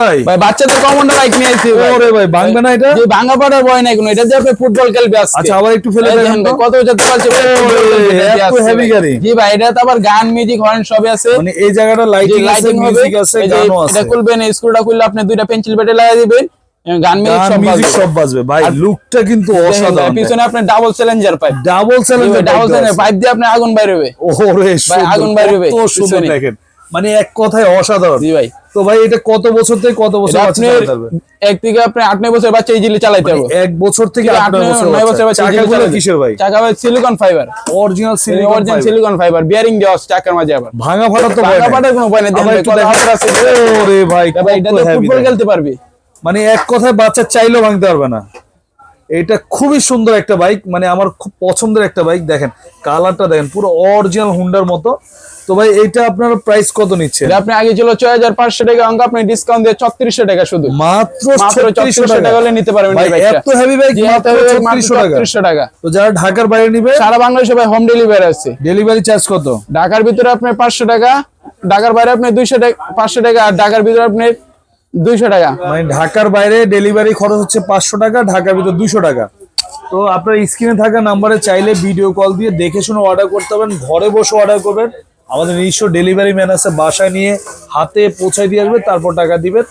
ভাই বাচ্চাদের কমনটা বাইক নিয়ে আইছি ভাই। ওরে ভাই ভাঙবে না এটা? যে ভাঙা পাড়ার ভয় নাই কোনো, এটা দিয়ে আপনি ফুটবল খেলবে আজকে। আচ্ছা আবার একটু ফেলে দেখেন তো। কত যেতে পারছে এত হেভি গাড়ি। জি ভাই, এটা তো আবার গান মিউজিক হর্ন সবই আছে। মানে এই জায়গাটা লাইটিং আছে, মিউজিক আছে, গানও আছে। এটা খুলবেন, স্ক্রুটা খুললে আপনি দুইটা পেন্সিল বেটে লাগিয়ে দিবেন, গান মিউজিক সব বাজবে ভাই। লুকটা কিন্তু অসাধারণ। পিছনে আপনি double Challenger pipe, double Challenger pipe দিয়ে আপনি আগুন বাইর হবে। ওরে ভাই আগুন বাইর হবে, কত সুন্দর দেখেন, মানে এক কথায় অসাধারণ। জি ভাই। তো ভাই এটা কত বছর থেকে কত বছর বাচ্চা চালাতে পারবে? এক থেকে আপনি 8-9 বছর বাচ্চা ইজিলি চালাতে হবে। এক বছর থেকে 8-9 বছর বাচ্চা। চাকাগুলো কিসের ভাই? চাকা ভাই silicon fibre, original silicon fibre, bearing দেওয়া আছে চাকার মাঝে। আবার ভাঙা ফাটা তো ভাঙা ফাটার কোনো ভয় নেই। ওরে ভাই এটা তো ফুটবল খেলতে পারবি। মানে এক কথায় বাচ্চা চাইলেও ভাঙতে পারবে না। এটা খুবই সুন্দর একটা বাইক, মানে আমার খুব পছন্দের একটা বাইক। দেখেন কালারটা দেখেন, পুরো অরিজিনাল হুন্ডার মতো। তো ভাই এইটা আপনার প্রাইস কত নিচ্ছে? আপনি আগে ছিল 6500 টাকা অঙ্ক, আপনি ডিসকাউন্ট দিয়ে 3600 টাকা শুধু, মাত্র 3600 টাকা হলে নিতে পারবেন এই বাইকটা। এত হেভি বাইক মাত্র 3600 টাকা। তো যারা ঢাকার বাইরে নেবে, সারা বাংলাদেশে ভাই হোম ডেলিভারি আছে। ডেলিভারি চার্জ কত? ঢাকার ভিতরে আপনার 500 টাকা, ঢাকার বাইরে আপনি 200 টাকা, 500 টাকা, আর ঢাকার ভিতরে আপনি 200 টাকা। মানে ঢাকার বাইরে ডেলিভারি খরচ হচ্ছে 500 টাকা, ঢাকার ভিতরে 200 টাকা। তো আপনার স্ক্রিনে থাকা নাম্বারে চাইলে ভিডিও কল দিয়ে দেখে শুনে অর্ডার করতে পারেন, ঘরে বসে অর্ডার করবেন। আমাদের নিজস্ব ডেলিভারি ম্যান আছে, বাসায় নিয়ে হাতে পৌঁছায় দিয়ে আসবে, তারপর টাকা দিবেন।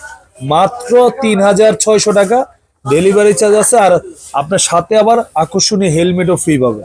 মাত্র 3600 টাকা ডেলিভারি চার্জ আছে, আর আপনার সাথে আবার আকর্ষণীয় হেলমেটও ফ্রি পাবে।